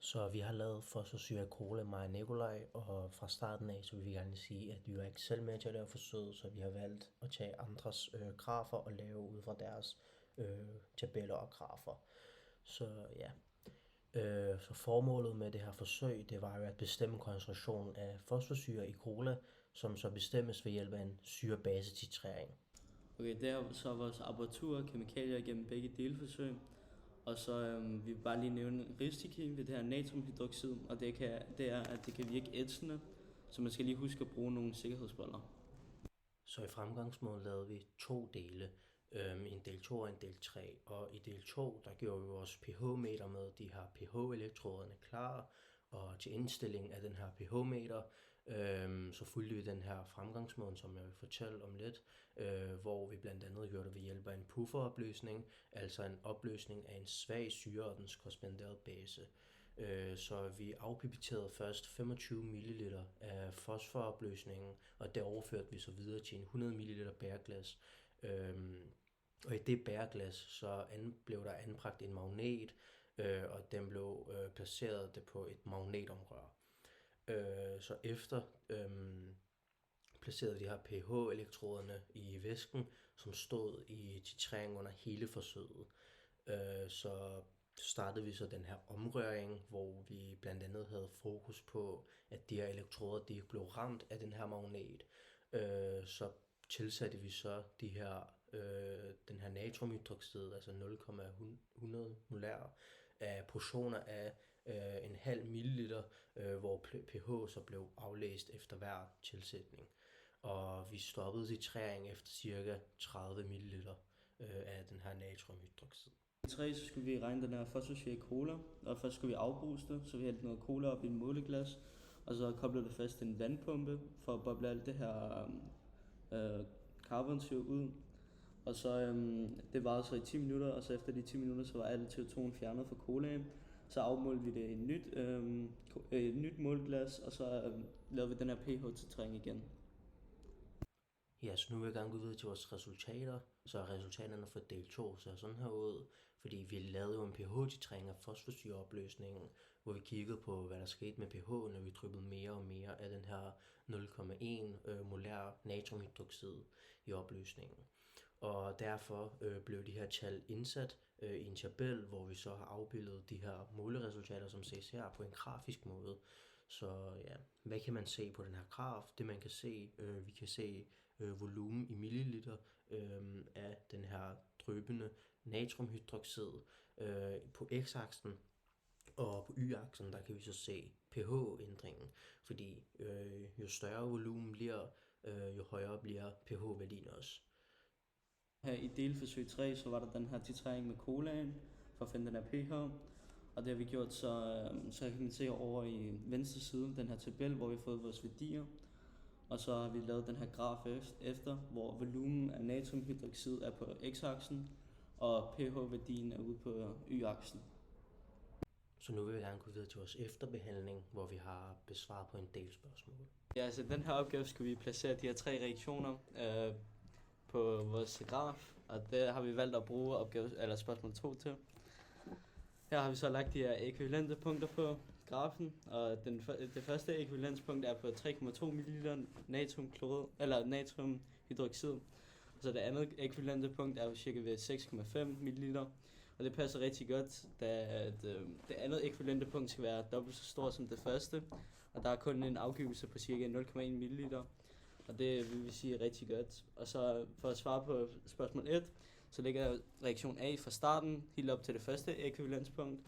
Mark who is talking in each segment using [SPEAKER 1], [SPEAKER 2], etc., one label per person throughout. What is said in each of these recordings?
[SPEAKER 1] Så vi har lavet fosforsyre cola, mig og Nikolaj, og fra starten af, så vil vi gerne sige, at vi var ikke selv med til at lave forsøget, så vi har valgt at tage andres grafer og lave ud fra deres tabeller og grafer. Så ja, så formålet med det her forsøg, det var jo at bestemme koncentrationen af fosforsyre i cola, som så bestemmes ved hjælp af en syre-base-titrering.
[SPEAKER 2] Okay, det er så vores apparatur og kemikalier gennem begge delforsøg. Og så vi vil bare lige nævne risici ved det her natriumhydroxid, og det er, at det kan virke ætsende, så man skal lige huske at bruge nogle sikkerhedsboller.
[SPEAKER 1] Så i fremgangsmåden lavede vi to dele, en del 2 og en del 3. Og i del 2, der gjorde vi vores pH-meter med de her pH-elektroderne klar. Og til indstilling af den her pH-meter, så fulgte vi den her fremgangsmåde, som jeg vil fortælle om lidt, hvor vi blandt andet gjorde det ved hjælp af en pufferopløsning, altså en opløsning af en svag syre og dens korresponderende base. Så vi afpipetterede først 25 ml af fosforopløsningen, og det overførte vi så videre til en 100 ml bærglas. Og i det bærglas så blev der anbragt en magnet, og den blev placeret på et magnetomrør. Så efter placerede de her pH-elektroderne i væsken, som stod i titrering under hele forsøget. Så startede vi så den her omrøring, hvor vi blandt andet havde fokus på, at de her elektroder de blev ramt af den her magnet. Så tilsatte vi så den her natriumhydroxid, altså 0,100 molær af portioner af en halv milliliter, hvor pH så blev aflæst efter hver tilsætning. Og vi stoppede titrering efter cirka 30 ml af den her natriumhydroxid.
[SPEAKER 2] I 3 så skulle vi regne den her fosforsyre cola, og først skulle vi afbruste, så vi hældte noget cola op i en måleglas, og så koblede det fast til en vandpumpe for at boble alt det her carbonsyre ud. Og så det varede så i 10 minutter, og så efter de 10 minutter, så var alt CO2'en fjernet fra colaen. Så afmålte vi det i et nyt måleglas, og så lavede vi den her pH-titrering igen.
[SPEAKER 1] Ja, så nu vil jeg gerne gå videre til vores resultater. Så resultaterne for del 2 ser sådan her ud, fordi vi lavede jo en pH-titrering af fosforsyreopløsningen, hvor vi kiggede på, hvad der skete med pH, når vi dryppede mere og mere af den her 0,1 molær natriumhydroxid i opløsningen. Og derfor blev de her tal indsat i en tabel, hvor vi så har afbildet de her måleresultater, som ses her på en grafisk måde. Så ja, hvad kan man se på den her graf? Det man kan se, vi kan se volumen i milliliter af den her dryppende natriumhydroxid på x-aksen. Og på y-aksen, der kan vi så se pH-ændringen, fordi jo større volumen bliver, jo højere bliver pH-værdien også.
[SPEAKER 2] Her i delforsøg 3, så var der den her titrering med colaen, for at finde den her pH. Og det har vi gjort, så kan man se over i venstre side, den her tabel, hvor vi har fået vores værdier. Og så har vi lavet den her graf efter, hvor volumen af natriumhydroxid er på x-aksen, og pH-værdien er ude på y-aksen.
[SPEAKER 1] Så nu vil jeg gerne gå videre til vores efterbehandling, hvor vi har besvaret på en del spørgsmål.
[SPEAKER 2] Ja, altså den her opgave skulle vi placere de her 3 reaktioner på vores graf, og det har vi valgt at bruge spørgsmål 2 til. Her har vi så lagt de her ækvivalente punkter på grafen, og det første ækvivalenspunkt er på 3,2 ml natriumhydroxid. Så det andet ækvivalente punkt er jo cirka ved 6,5 ml. Og det passer rigtig godt, da det andet ækvivalente punkt skal være dobbelt så stort som det første, og der er kun en afgivelse på cirka 0,1 ml. Og det vil vi sige rigtig godt. Og så for at svare på spørgsmål 1, så ligger reaktion A fra starten helt op til det første ækvivalenspunkt,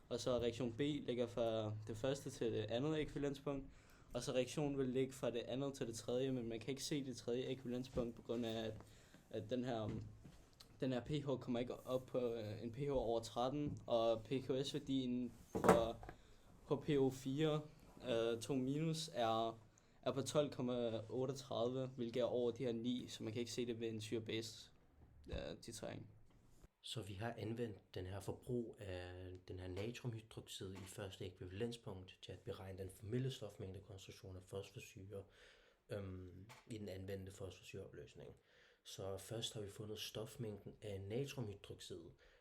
[SPEAKER 2] og så reaktion B ligger fra det første til det andet ækvivalenspunkt, og så reaktionen vil ligge fra det andet til det tredje, men man kan ikke se det tredje ækvivalenspunkt på grund af, at den her pH kommer ikke op på en pH over 13, og pKs-værdien for pH4 2 minus er på 12,38, hvilket er over de her 9, så man kan ikke se det ved en syre-base titrering.
[SPEAKER 1] Så vi har anvendt den her forbrug af den her natriumhydroxid i første ækvivalenspunkt til at beregne den formelle stofmængdekoncentration af fosforsyre i den anvendte fosforsyreopløsning. Så først har vi fundet stofmængden af natriumhydroxid,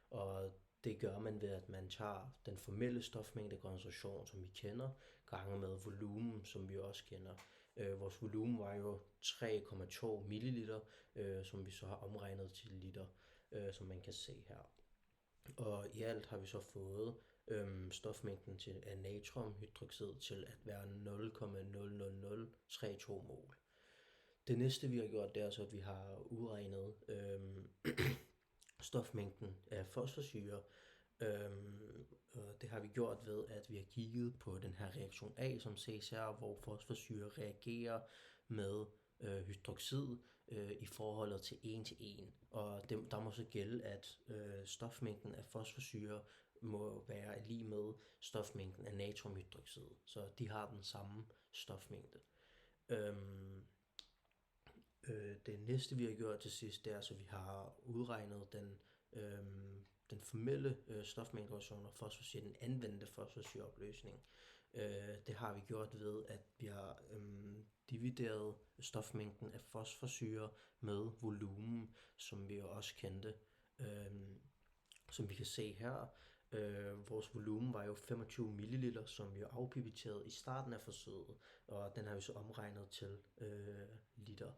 [SPEAKER 1] og Det gør man ved, at man tager den formelle stofmængdekoncentration, som vi kender, gange med volumen, som vi også kender. Vores volumen var jo 3,2 milliliter, som vi så har omregnet til liter, som man kan se her. Og i alt har vi så fået stofmængden af natriumhydroxid til at være 0,00032 mol. Det næste vi har gjort, det er så, at vi har udregnet stofmængden af fosforsyre. Og det har vi gjort ved, at vi har kigget på den her reaktion A, som ses her, hvor fosforsyre reagerer med hydroxid i forholdet til 1 til 1. Og der må så gælde, at stofmængden af fosforsyre må være lige med stofmængden af natriumhydroxid. Så de har den samme stofmængde. Det næste vi har gjort til sidst, det er, så vi har udregnet den formelle stofmængdekoncentration af fosforsyre, den anvendte fosforsyreopløsning. Det har vi gjort ved, at vi har divideret stofmængden af fosforsyre med volumen, som vi også kendte. Som vi kan se her, vores volumen var jo 25 milliliter, som vi har afpipeteret i starten af forsøget, og den har vi så omregnet til liter.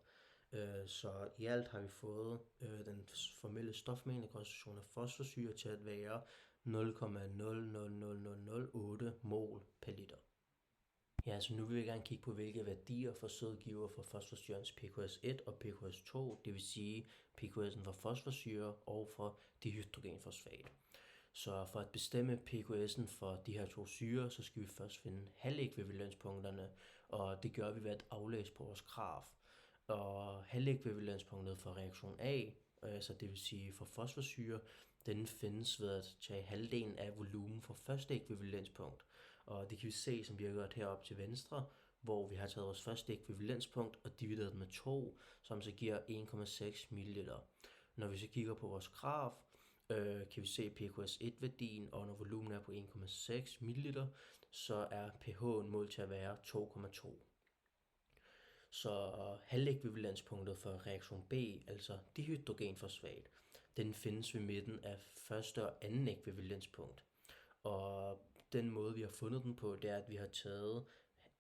[SPEAKER 1] Så i alt har vi fået den formelle stofmængdekoncentration af fosforsyre til at være 0,000008 mol per liter. Ja, så nu vil vi gerne kigge på, hvilke værdier forsøget giver for fosforsyrens pKs1 og pKs2, det vil sige pKs'en for fosforsyre og for dihydrogenfosfat. Så for at bestemme pKs'en for de her to syrer, så skal vi først finde halvekvivalenspunkterne, og det gør vi ved at aflæse på vores graf. Og halvekvivalenspunktet for reaktion A, så det vil sige for fosforsyre, den findes ved at tage halvdelen af volumen for første ekvivalenspunkt. Og det kan vi se, som vi har gjort heroppe til venstre, hvor vi har taget vores første ekvivalenspunkt og divideret det med 2, som så giver 1,6 ml. Når vi så kigger på vores graf, kan vi se pKs1-værdien, og når volumen er på 1,6 ml, så er pH'en målt til at være 2,2. Så halvekvivalenspunktet for reaktion B, altså dihydrogenfosfat, den findes ved midten af første og anden ekvivalenspunkt. Og den måde vi har fundet den på, det er, at vi har taget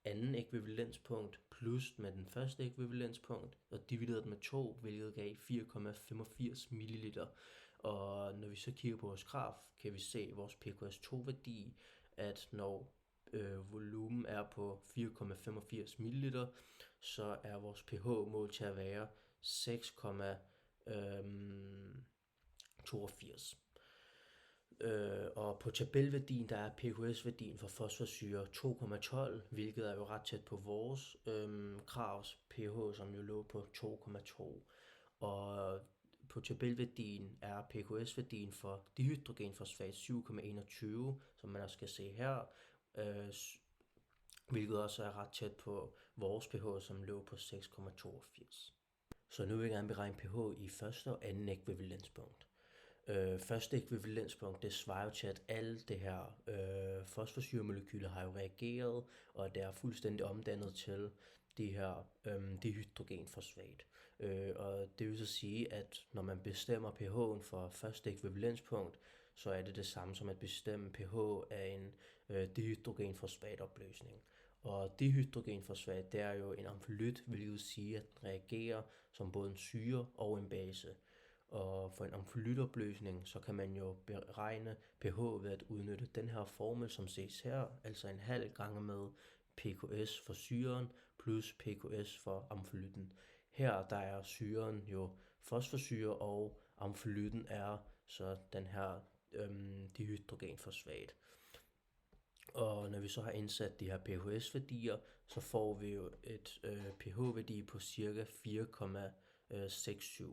[SPEAKER 1] anden ekvivalenspunkt plus med den første ekvivalenspunkt og divideret med 2, hvilket gav 4,85 ml. Og når vi så kigger på vores graf, kan vi se vores pKs2-værdi, at når volumen er på 4,85 ml, så er vores pH målt til at være 6,82. Og på tabelværdien, der er pKs-værdien for fosforsyre 2,12, hvilket er jo ret tæt på vores kravs pH, som jo lå på 2,2. Og på tabelværdien er pKs-værdien for dihydrogenfosfat 7,21, som man også kan se her, hvilket også er ret tæt på vores pH, som lå på 6,82. Så nu vil jeg gerne beregne pH i første og anden ekvivalenspunkt. Første ekvivalenspunkt, det svarer jo til, at alle det her fosforsyremolekyler har jo reageret, og det er fuldstændig omdannet til det her dihydrogenfosfat. Og det vil så sige, at når man bestemmer pH'en for første ekvivalenspunkt, så er det samme som at bestemme pH af en dihydrogenfosfatopløsning. Og dihydrogenfosfat, det er jo en amfolyt, hvilket vil sige, at den reagerer som både en syre og en base. Og for en amfolytopløsning, så kan man jo beregne pH ved at udnytte den her formel, som ses her, altså en halv gange med pKs for syren plus pKs for amfolytten. Her der er syren jo fosforsyre, og amfolytten er så den her dihydrogenfosfat. Og når vi så har indsat de her pHs-værdier, så får vi jo et pH-værdi på cirka 4,67.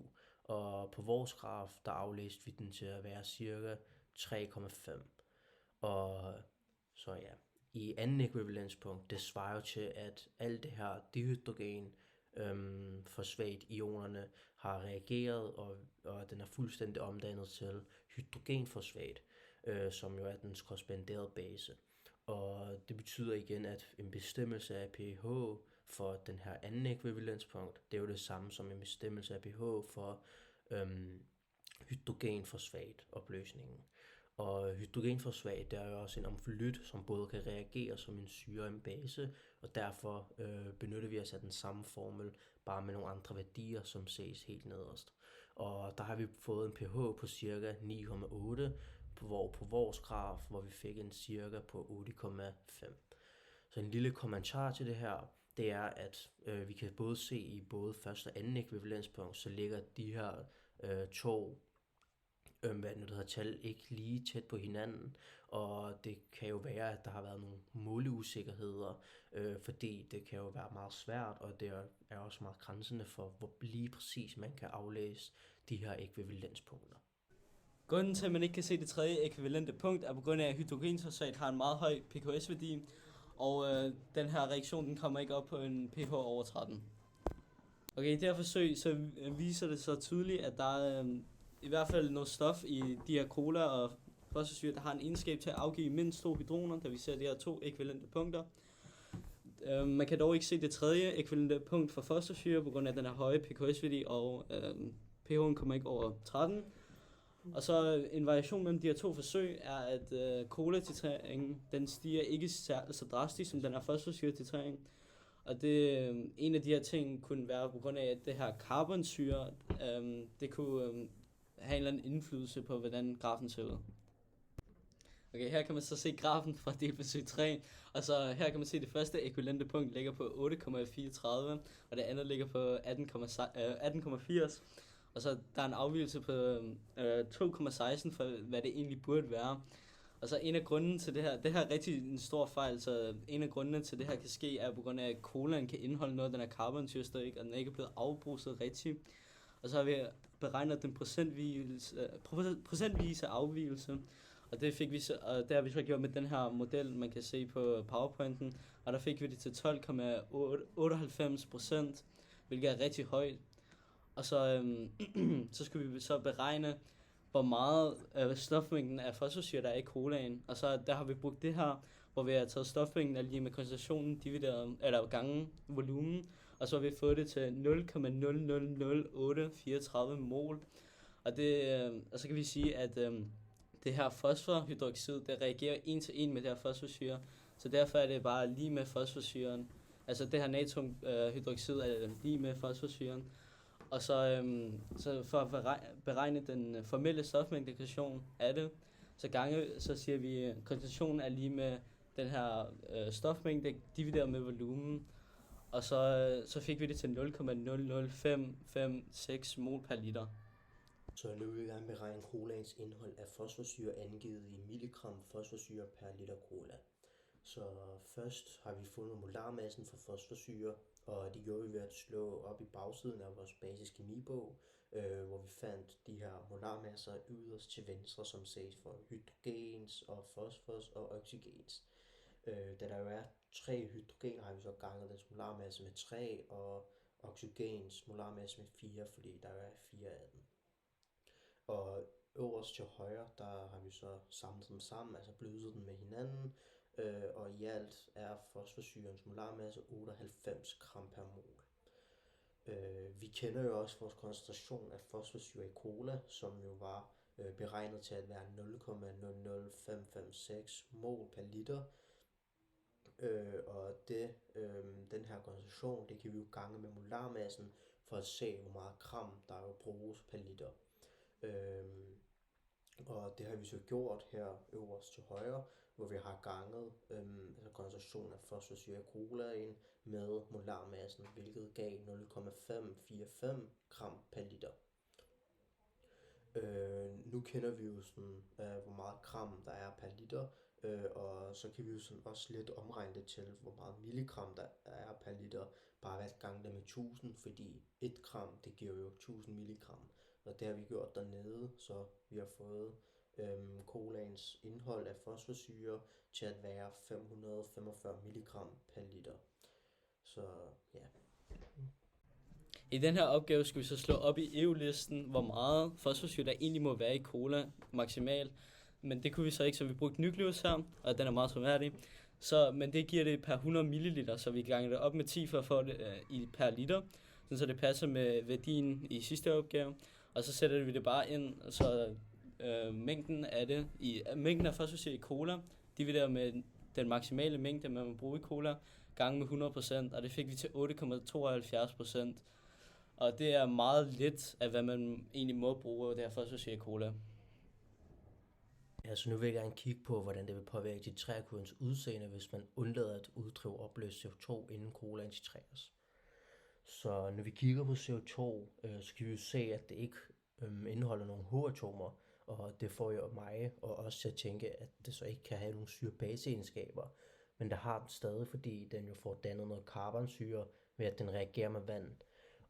[SPEAKER 1] Og på vores graf, der aflæste vi den til at være cirka 3,5. Og så ja, i anden ekvivalenspunkt, det svarer jo til, at alt det her dihydrogen fosfat-ionerne har reageret, og den er fuldstændig omdannet til hydrogenfosfat, som jo er dens korresponderende base. Og det betyder igen, at en bestemmelse af pH for den her anden ekvivalenspunkt, det er jo det samme som en bestemmelse af pH for hydrogenfosfatopløsningen. Og hydrogenfosfat, det er jo også en amfolyt, som både kan reagere som en syre og en base, og derfor benytter vi os af den samme formel, bare med nogle andre værdier, som ses helt nederst. Og der har vi fået en pH på cirka 9,8, hvor på vores graf, hvor vi fik en cirka på 8,5. Så en lille kommentar til det her, det er, at vi kan både se i både første og anden ekvivalenspunkt, så ligger de her to tal ikke lige tæt på hinanden, og det kan jo være, at der har været nogle måleusikkerheder, fordi det kan jo være meget svært, og det er også meget grænsende for, hvor lige præcis man kan aflæse de her ekvivalenspunkter.
[SPEAKER 2] Grunden til, at man ikke kan se det tredje ekvivalente punkt, er på grund af, at hydrogenfosfat har en meget høj pKs-værdi, og den her reaktion den kommer ikke op på en pH over 13. Okay, i det her forsøg så viser det så tydeligt, at der er i hvert fald noget stof i de her cola og fosforsyre, der har en egenskab til at afgive mindst 2 hydroner, da vi ser de her 2 ekvivalente punkter. Man kan dog ikke se det tredje ekvivalente punkt for fosforsyre, på grund af den her høje pKs-værdi, og pH'en kommer ikke over 13. Og så en variation mellem de her to forsøg er, at cola-titreringen, den stiger ikke så drastisk som den her fosforsyre-titrering. Og det, en af de her ting kunne være på grund af, at det her carbonsyre, det kunne have en eller anden indflydelse på, hvordan grafen ser ud. Okay, her kan man så se grafen fra delforsøg 3, og så her kan man se, at det første ekvivalente punkt ligger på 8,34, og det andet ligger på 18,80. Og så der er en afvigelse på 2,16 for, hvad det egentlig burde være. Og så en af grundene til det her er rigtig en stor fejl, så en af grundene til det her kan ske, er på grund af, at colaen kan indeholde noget af den her carbonsyre, ikke, og den er ikke blevet afbruset rigtigt. Og så har vi beregnet den procentvise afvigelse, og det fik vi så, og det har vi så gjort med den her model, man kan se på PowerPointen, og der fik vi det til 12,98%, hvilket er rigtig højt. Og så, så skulle vi så beregne, hvor meget stofmængden af fosforsyre der er i colaen. Og så der har vi brugt det her, hvor vi har taget stofmængden er lige med koncentrationen divideret, eller gange volumen. Og så har vi fået det til 0,000834 mol. Og så kan vi sige, at det her fosforhydroxid, det reagerer 1 til 1 med det her fosforsyre. Så derfor er det bare lige med fosforsyren. Altså det her natriumhydroxid er lige med fosforsyren. Og så for at beregne den formelle stofmængdekation af det, så siger vi, at koncentrationen er lige med den her stofmængde divideret med volumen. Og så fik vi det til 0,00556 mol per liter.
[SPEAKER 1] Så nu vil vi gerne beregne colaens indhold af fosforsyre angivet i milligram fosforsyre per liter cola. Så først har vi fundet molarmassen for fosforsyre, og det gjorde vi ved at slå op i bagsiden af vores basiskemibog, hvor vi fandt de her molarmasser yderst til venstre, som ses for hydrogens og fosfors og oxygens. Da der jo er 3 hydrogener, har vi så ganget dens molarmasse med 3, og oxygens molarmasse med 4, fordi der er 4 af dem. Og øverst til højre, der har vi så samlet dem sammen, altså blødet dem med hinanden, og i alt er fosforsyrens molarmasse 98 gram per mol. Vi kender jo også vores koncentration af fosforsyre i cola, som jo var beregnet til at være 0,00556 mol per liter. Og den her koncentration, det kan vi jo gange med molarmassen for at se, hvor meget gram der jo bruges per liter. Og det har vi så gjort her øverst til højre, hvor vi har ganget koncentrationen af fosforsyre i colaen med molarmassen, hvilket gav 0,545 gram per liter. Nu kender vi jo sådan, hvor meget gram der er per liter, og så kan vi jo sådan også lidt omregne det til, hvor meget milligram der er per liter, bare ved at gange det med 1000, fordi 1 gram, det giver jo 1000 milligram. Og det har vi gjort dernede, så vi har fået colaens indhold af fosforsyre til at være 545 milligram per liter. Så ja.
[SPEAKER 2] I den her opgave skal vi så slå op i EU-listen, hvor meget fosforsyre der egentlig må være i cola maksimalt. Men det kunne vi så ikke, så vi brugte Nykleus her, og den er meget troværdig. Men det giver det per 100 ml, så vi ganger det op med 10 for at få det per liter, så det passer med værdien i sidste opgave. Og så sætter vi det bare ind, så mængden af fosforsyre i cola, divideret med den maksimale mængde, man må bruge i cola, gange med 100%, og det fik vi til 8,72%. Og det er meget lidt af, hvad man egentlig må bruge af det her fosforsyre i cola.
[SPEAKER 1] Ja, så nu vil jeg gerne kigge på, hvordan det vil påvirke titrækurvens udseende, hvis man undlader at uddrive opløst CO2 inden cola integreres. Så når vi kigger på CO2, så kan vi jo se, at det ikke indeholder nogle H-atomer, og det får jo mig og også til at tænke, at det så ikke kan have nogle syre-base-egenskaber. Men det har den stadig, fordi den jo får dannet noget karbonsyre ved, at den reagerer med vand.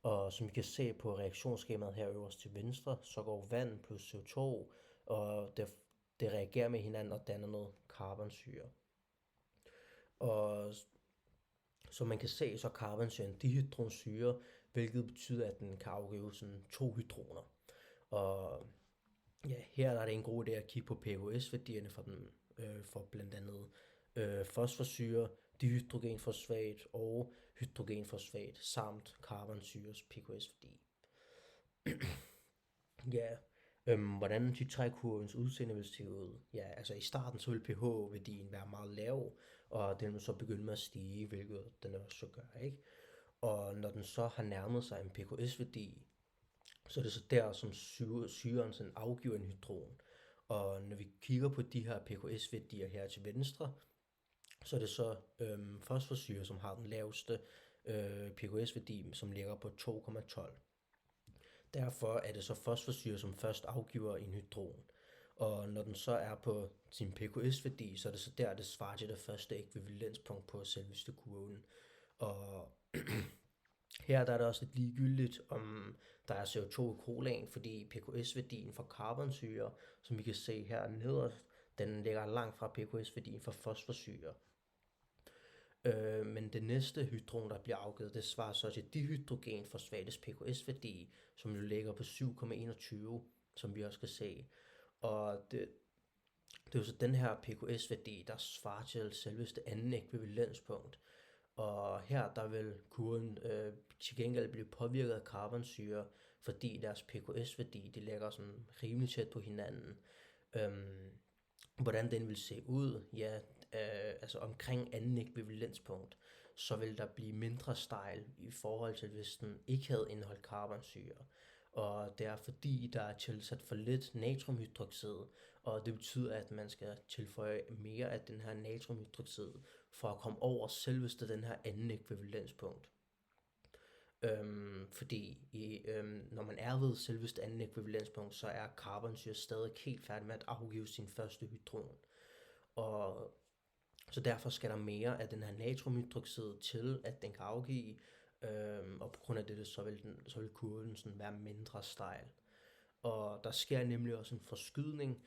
[SPEAKER 1] Og som vi kan se på reaktionsskemaet her øverst til venstre, så går vand plus CO2, og det reagerer med hinanden og danner noget karbonsyre. Og som man kan se, så er karbonsyren dihydronsyre, hvilket betyder, at den kan afgive sådan 2 hydroner. Og ja, her er det en god idé at kigge på pKs-værdierne for blandt andet fosforsyre, dihydrogenfosfat og hydrogenfosfat samt karbonsyres pKs-værdi. Ja, hvordan titrækurvens udseende vil se ud. Ja, altså i starten så vil pH-værdien være meget lav, og den vil så begynde med at stige, hvilket den også så gør, ikke? Og når den så har nærmet sig en pKs-værdi, så er det så der, som syren sådan afgiver en hydron. Og når vi kigger på de her pKs-værdier her til venstre, så er det så fosforsyre, som har den laveste pKs-værdi, som ligger på 2,12. Derfor er det så fosforsyre, som først afgiver en hydron. Og når den så er på sin pKs-værdi, så er det så der, det svarer til det første ekvivalenspunkt på selveste kurven. Og her der er det også lidt ligegyldigt, om der er CO2 i colaen, fordi pKs-værdien for karbonsyre, som vi kan se her nederst, den ligger langt fra pKs-værdien for fosforsyre. Men det næste hydron, der bliver afgivet, det svarer så til dihydrogenfosfatets pKs-værdi, som jo ligger på 7,21, som vi også kan se. Og det er jo så den her pKs-værdi, der svarer til selveste anden ekvivalenspunkt. Og her der vil kurven til gengæld blive påvirket af karbonsyre, fordi deres pKs-værdi, de ligger sådan rimelig tæt på hinanden. Hvordan den vil se ud, ja, altså omkring anden ekvivalenspunkt, så vil der blive mindre stejl i forhold til, hvis den ikke havde indeholdt karbonsyre. Og det er fordi, der er tilsat for lidt natriumhydroxid, og det betyder, at man skal tilføje mere af den her natriumhydroxid, for at komme over selveste den her anden ekvivalenspunkt. Fordi når man er ved selveste anden ekvivalenspunkt, så er karbonsyre stadig helt færdig med at afgive sin første hydron. Og så derfor skal der mere af den her natriumhydroxid til, at den kan afgive, og på grund af det, så vil kurven sådan være mindre stejl. Og der sker nemlig også en forskydning,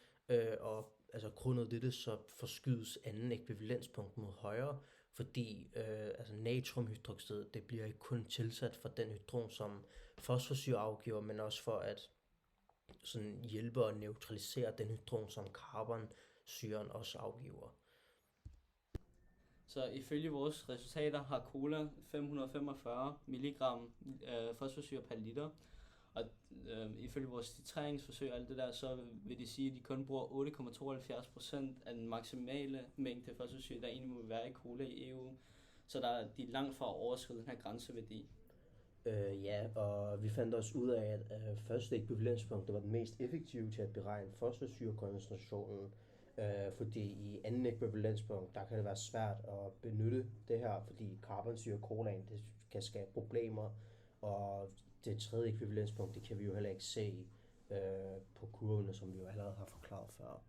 [SPEAKER 1] og altså grundet dette, så forskydes anden ekvivalenspunkt mod højre, fordi altså natriumhydroxid, det bliver ikke kun tilsat for den hydron, som fosforsyre afgiver, men også for at sådan hjælpe og neutralisere den hydron, som karbonsyren også afgiver.
[SPEAKER 2] Så ifølge vores resultater har cola 545 mg fosforsyre per liter. Og ifølge vores titreringsforsøg og alt det der, så vil de sige, at de kun bruger 8,72% af den maksimale mængde fosforsyre, der egentlig må være i cola i EU. Så de er langt fra at overskride den her grænseværdi.
[SPEAKER 1] Ja, og vi fandt også ud af, at første ekvivalenspunkt var den mest effektive til at beregne fosforsyrekoncentrationen. Fordi i anden ekvivalenspunkt, der kan det være svært at benytte det her, fordi karbonsyre og colaen, det kan skabe problemer, og det tredje ekvivalenspunkt, det kan vi jo heller ikke se på kurvene, som vi jo allerede har forklaret før.